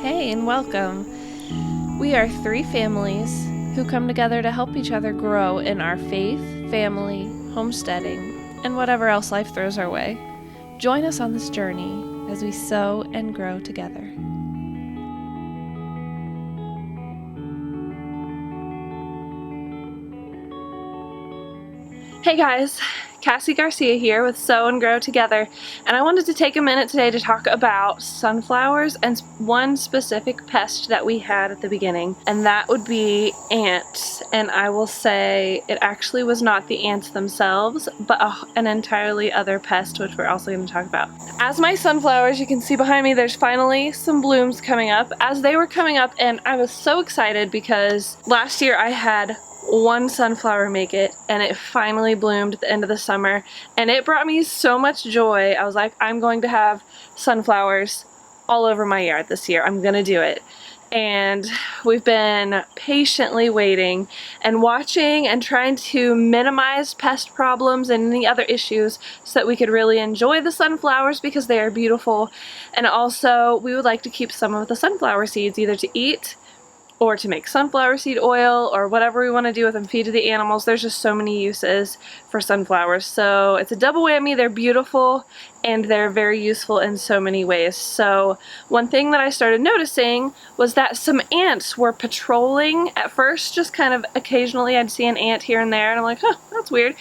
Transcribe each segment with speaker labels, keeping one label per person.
Speaker 1: Hey, and welcome. We are three families who come together to help each other grow in our faith, family, homesteading, and whatever else life throws our way. Join us on this journey as we sow and grow together. Hey guys, Cassie Garcia here with Sow and Grow Together, and I wanted to take a minute today to talk about sunflowers and one specific pest that we had at the beginning, and that would be ants. And I will say it actually was not the ants themselves, but an entirely other pest, which we're also going to talk about. As my sunflowers, you can see behind me, there's finally some blooms coming up. As they were coming up, and I was so excited because last year I had one sunflower make it, and it finally bloomed at the end of the summer, and it brought me so much joy. I was like, I'm going to have sunflowers all over my yard this year. I'm gonna do it. And we've been patiently waiting and watching and trying to minimize pest problems and any other issues so that we could really enjoy the sunflowers because they are beautiful. And also we would like to keep some of the sunflower seeds either to eat or to make sunflower seed oil, or whatever we want to do with them, feed to the animals. There's just so many uses for sunflowers. So it's a double whammy. They're beautiful and they're very useful in so many ways. So one thing that I started noticing was that some ants were patrolling at first, just kind of occasionally I'd see an ant here and there, and I'm like, huh, that's weird.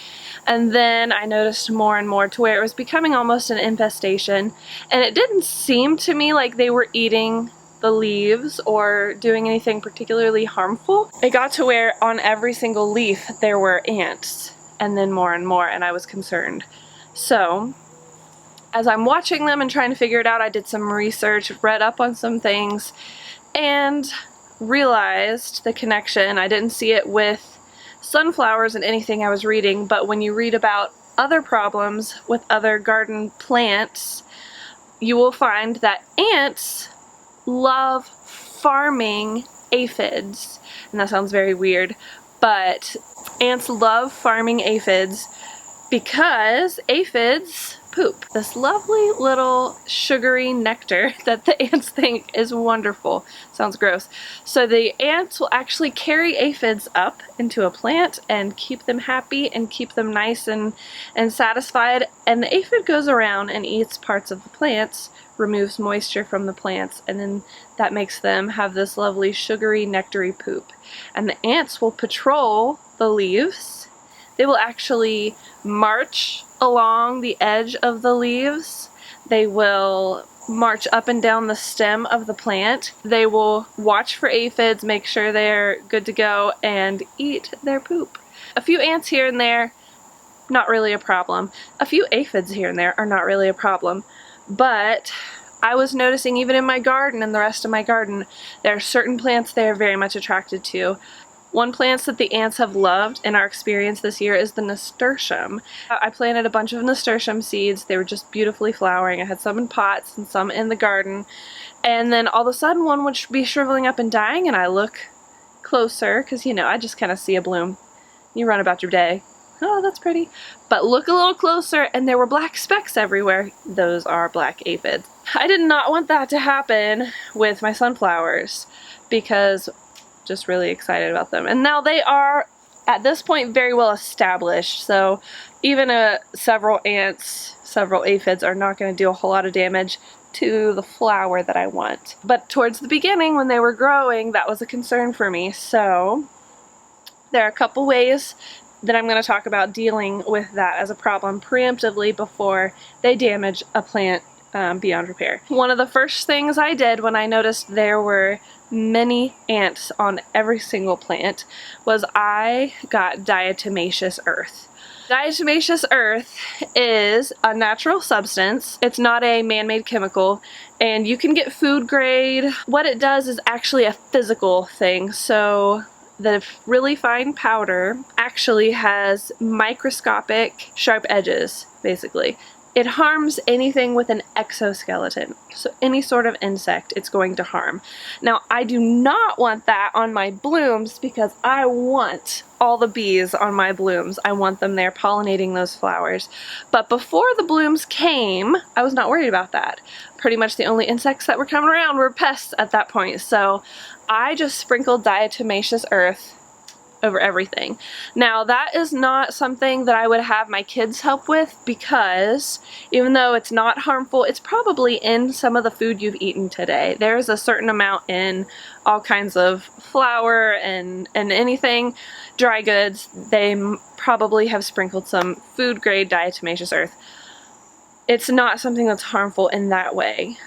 Speaker 1: And then I noticed more and more to where it was becoming almost an infestation, and it didn't seem to me like they were eating the leaves or doing anything particularly harmful. It got to where on every single leaf there were ants, and then more and more, and I was concerned. So as I'm watching them and trying to figure it out, I did some research, read up on some things, and realized the connection. I didn't see it with sunflowers in anything I was reading, but when you read about other problems with other garden plants, you will find that ants love farming aphids. And that sounds very weird, but ants love farming aphids because aphids poop this lovely little sugary nectar that the ants think is wonderful. Sounds gross. So the ants will actually carry aphids up into a plant and keep them happy and keep them nice and satisfied, and the aphid goes around and eats parts of the plants, removes moisture from the plants, and then that makes them have this lovely sugary nectary poop. And the ants will patrol the leaves. They will actually march along the edge of the leaves. They will march up and down the stem of the plant. They will watch for aphids, make sure they're good to go, and eat their poop. A few ants here and there, not really a problem. A few aphids here and there are not really a problem. But I was noticing even in my garden and the rest of my garden, there are certain plants they are very much attracted to. One plant that the ants have loved in our experience this year is the nasturtium. I planted a bunch of nasturtium seeds. They were just beautifully flowering. I had some in pots and some in the garden. And then all of a sudden one would be shriveling up and dying, and I look closer because, you know, I just kind of see a bloom. You run about your day. Oh, that's pretty. But look a little closer and there were black specks everywhere. Those are black aphids. I did not want that to happen with my sunflowers because just really excited about them. And now they are at this point very well established, so even several ants, several aphids are not going to do a whole lot of damage to the flower that I want. But towards the beginning when they were growing, that was a concern for me. So there are a couple ways that I'm going to talk about dealing with that as a problem preemptively before they damage a plant beyond repair. One of the first things I did when I noticed there were many ants on every single plant was I got diatomaceous earth. Diatomaceous earth is a natural substance. It's not a man-made chemical, and you can get food grade. What it does is actually a physical thing. So the really fine powder actually has microscopic sharp edges, basically. It harms anything with an exoskeleton. So any sort of insect it's going to harm. Now, I do not want that on my blooms because I want all the bees on my blooms. I want them there pollinating those flowers. But before the blooms came, I was not worried about that. Pretty much the only insects that were coming around were pests at that point. So I just sprinkled diatomaceous earth over everything. Now, that is not something that I would have my kids help with because even though it's not harmful, it's probably in some of the food you've eaten today. There's a certain amount in all kinds of flour and anything, dry goods. They probably have sprinkled some food grade diatomaceous earth. It's not something that's harmful in that way.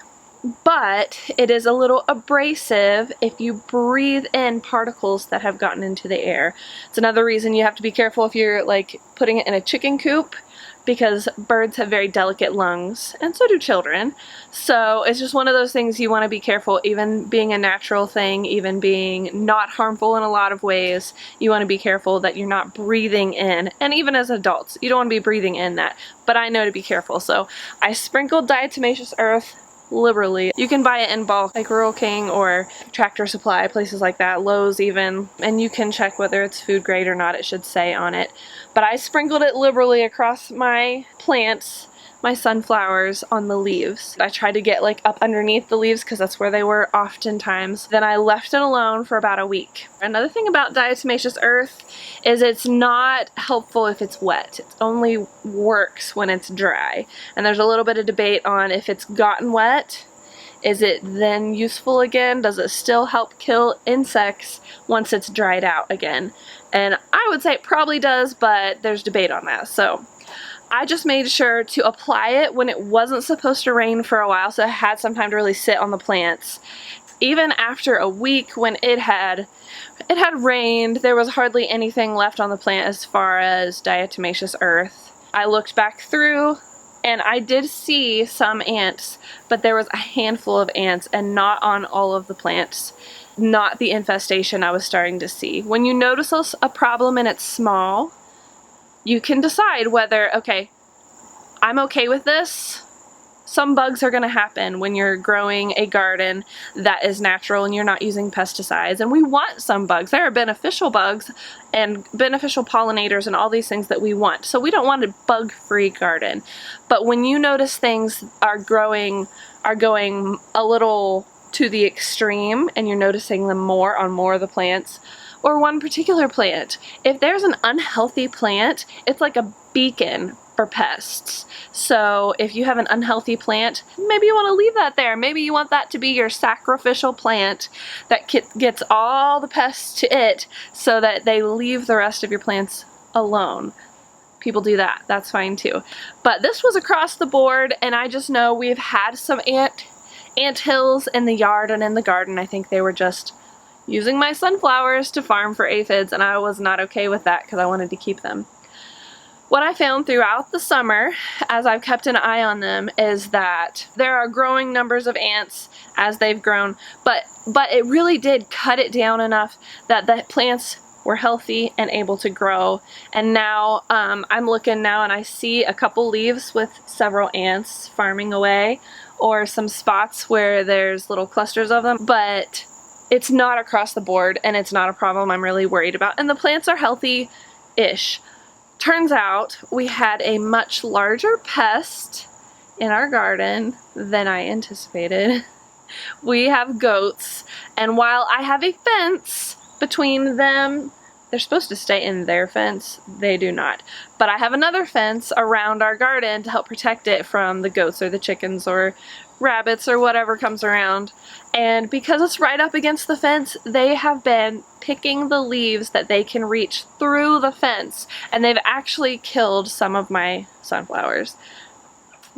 Speaker 1: But it is a little abrasive if you breathe in particles that have gotten into the air. It's another reason you have to be careful if you're like putting it in a chicken coop, because birds have very delicate lungs, and so do children. So it's just one of those things you want to be careful, even being a natural thing, even being not harmful in a lot of ways. You want to be careful that you're not breathing in, and even as adults, you don't want to be breathing in that. But I know to be careful, so I sprinkled diatomaceous earth liberally. You can buy it in bulk, like Rural King or Tractor Supply, places like that, Lowe's even, and you can check whether it's food grade or not. It should say on it. But I sprinkled it liberally across my plants, my sunflowers, on the leaves. I tried to get like up underneath the leaves because that's where they were oftentimes. Then I left it alone for about a week. Another thing about diatomaceous earth is it's not helpful if it's wet. It only works when it's dry. And there's a little bit of debate on if it's gotten wet, is it then useful again? Does it still help kill insects once it's dried out again? And I would say it probably does, but there's debate on that. So I just made sure to apply it when it wasn't supposed to rain for a while, so it had some time to really sit on the plants. Even after a week when it had rained, there was hardly anything left on the plant as far as diatomaceous earth. I looked back through and I did see some ants, but there was a handful of ants and not on all of the plants. Not the infestation I was starting to see. When you notice a problem and it's small, you can decide whether, okay, I'm okay with this. Some bugs are going to happen when you're growing a garden that is natural and you're not using pesticides. And we want some bugs. There are beneficial bugs and beneficial pollinators and all these things that we want. So we don't want a bug-free garden. But when you notice things are going a little to the extreme and you're noticing them more on more of the plants, or one particular plant. If there's an unhealthy plant, it's like a beacon for pests. So if you have an unhealthy plant, maybe you want to leave that there. Maybe you want that to be your sacrificial plant that gets all the pests to it so that they leave the rest of your plants alone. People do that. That's fine too. But this was across the board, and I just know we've had some ant hills in the yard and in the garden. I think they were just using my sunflowers to farm for aphids, and I was not okay with that because I wanted to keep them. What I found throughout the summer, as I've kept an eye on them, is that there are growing numbers of ants as they've grown, but it really did cut it down enough that the plants were healthy and able to grow. And now I'm looking now and I see a couple leaves with several ants farming away, or some spots where there's little clusters of them, but it's not across the board, and it's not a problem I'm really worried about. And the plants are healthy-ish. Turns out we had a much larger pest in our garden than I anticipated. We have goats, and while I have a fence between them, they're supposed to stay in their fence. They do not. But I have another fence around our garden to help protect it from the goats or the chickens or rabbits or whatever comes around. And because it's right up against the fence, they have been picking the leaves that they can reach through the fence, and they've actually killed some of my sunflowers.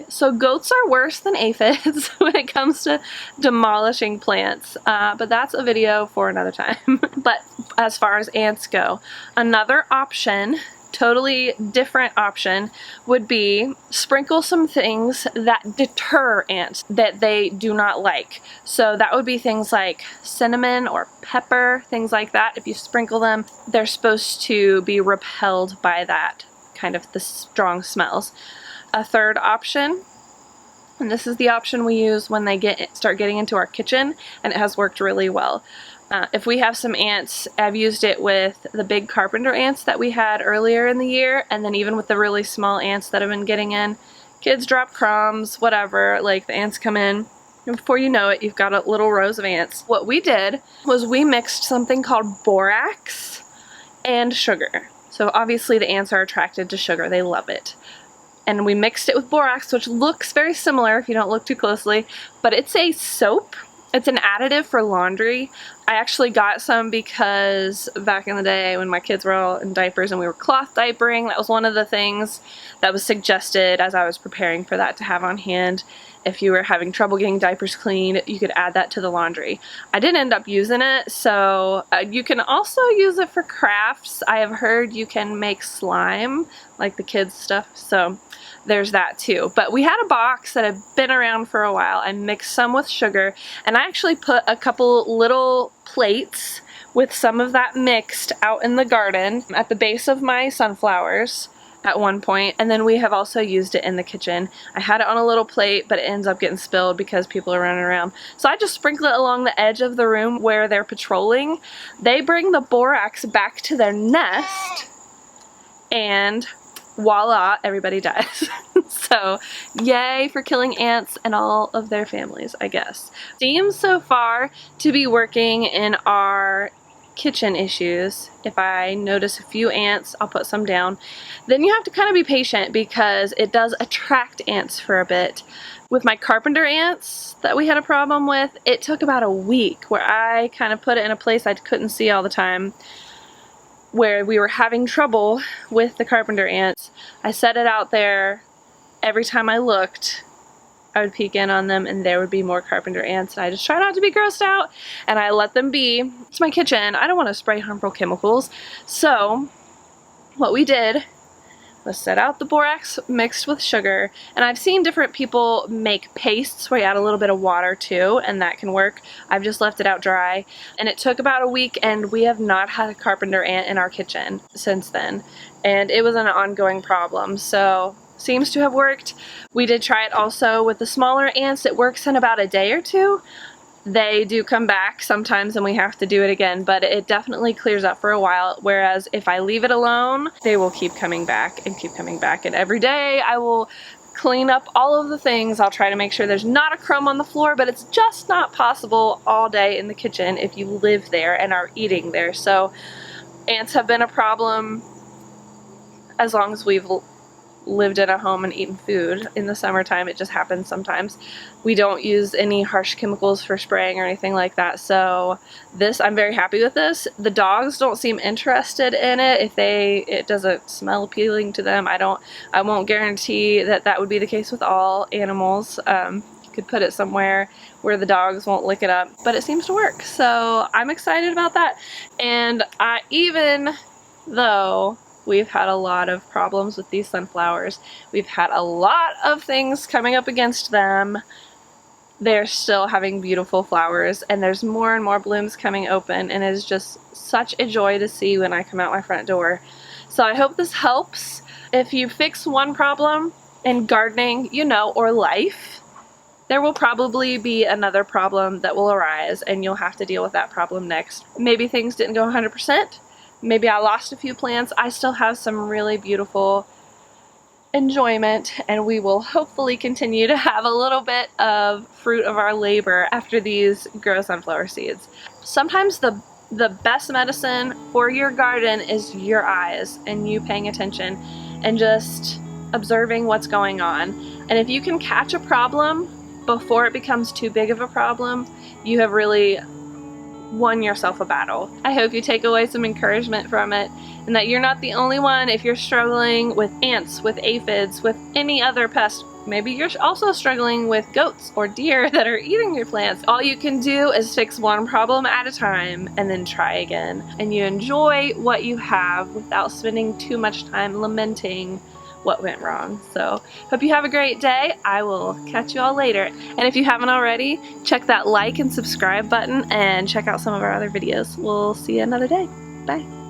Speaker 1: So goats are worse than aphids when it comes to demolishing plants, but that's a video for another time. But as far as ants go, another option, totally different option, would be sprinkle some things that deter ants that they do not like. So that would be things like cinnamon or pepper, things like that. If you sprinkle them, they're supposed to be repelled by that kind of the strong smells. a third option, and this is the option we use when they start getting into our kitchen, and it has worked really well. If we have some ants, I've used it with the big carpenter ants that we had earlier in the year, and then even with the really small ants that have been getting in. Kids drop crumbs, whatever, like the ants come in, and before you know it, you've got little rows of ants. What we did was we mixed something called borax and sugar. So obviously the ants are attracted to sugar, they love it. And we mixed it with borax, which looks very similar if you don't look too closely, but it's a soap. It's an additive for laundry. I actually got some because back in the day when my kids were all in diapers and we were cloth diapering, that was one of the things that was suggested as I was preparing for that to have on hand. If you were having trouble getting diapers clean, you could add that to the laundry. I didn't end up using it, so you can also use it for crafts. I have heard you can make slime, like the kids stuff, so there's that too. But we had a box that had been around for a while. I mixed some with sugar, and I actually put a couple little plates with some of that mixed out in the garden at the base of my sunflowers at one point, and then we have also used it in the kitchen. I had it on a little plate, but it ends up getting spilled because people are running around. So I just sprinkle it along the edge of the room where they're patrolling. They bring the borax back to their nest, and voila, everybody dies. So yay for killing ants and all of their families, I guess. Seems so far to be working in our kitchen issues. If I notice a few ants, I'll put some down. Then you have to kind of be patient because it does attract ants for a bit. With my carpenter ants that we had a problem with, it took about a week where I kind of put it in a place I couldn't see all the time, where we were having trouble with the carpenter ants. I set it out there. Every time I looked, I would peek in on them and there would be more carpenter ants, and I just try not to be grossed out and I let them be. It's my kitchen. I don't want to spray harmful chemicals. So what we did was set out the borax mixed with sugar, and I've seen different people make pastes where you add a little bit of water too, and that can work. I've just left it out dry, and it took about a week, and we have not had a carpenter ant in our kitchen since then, and it was an ongoing problem. So seems to have worked. We did try it also with the smaller ants. It works in about a day or two. They do come back sometimes and we have to do it again, but it definitely clears up for a while, whereas if I leave it alone, they will keep coming back and keep coming back. And every day I will clean up all of the things. I'll try to make sure there's not a crumb on the floor, but it's just not possible all day in the kitchen if you live there and are eating there. So ants have been a problem as long as we've lived in a home and eaten food. In the summertime, it just happens sometimes. We don't use any harsh chemicals for spraying or anything like that, so I'm very happy with this. The dogs don't seem interested in it. If it doesn't smell appealing to them, I won't guarantee that that would be the case with all animals. You could put it somewhere where the dogs won't lick it up, but it seems to work, so I'm excited about that. And even though we've had a lot of problems with these sunflowers, we've had a lot of things coming up against them, they're still having beautiful flowers, and there's more and more blooms coming open, and it is just such a joy to see when I come out my front door. So I hope this helps. If you fix one problem in gardening, or life, there will probably be another problem that will arise, and you'll have to deal with that problem next. Maybe things didn't go 100%. Maybe I lost a few plants. I still have some really beautiful enjoyment, and we will hopefully continue to have a little bit of fruit of our labor after these grow sunflower seeds. Sometimes the best medicine for your garden is your eyes and you paying attention and just observing what's going on. And if you can catch a problem before it becomes too big of a problem, you have really won yourself a battle. I hope you take away some encouragement from it, and that you're not the only one. If you're struggling with ants, with aphids, with any other pest, maybe you're also struggling with goats or deer that are eating your plants. All you can do is fix one problem at a time and then try again. And you enjoy what you have without spending too much time lamenting what went wrong. So hope you have a great day. I will catch you all later. And if you haven't already, check that like and subscribe button and check out some of our other videos. We'll see you another day. Bye.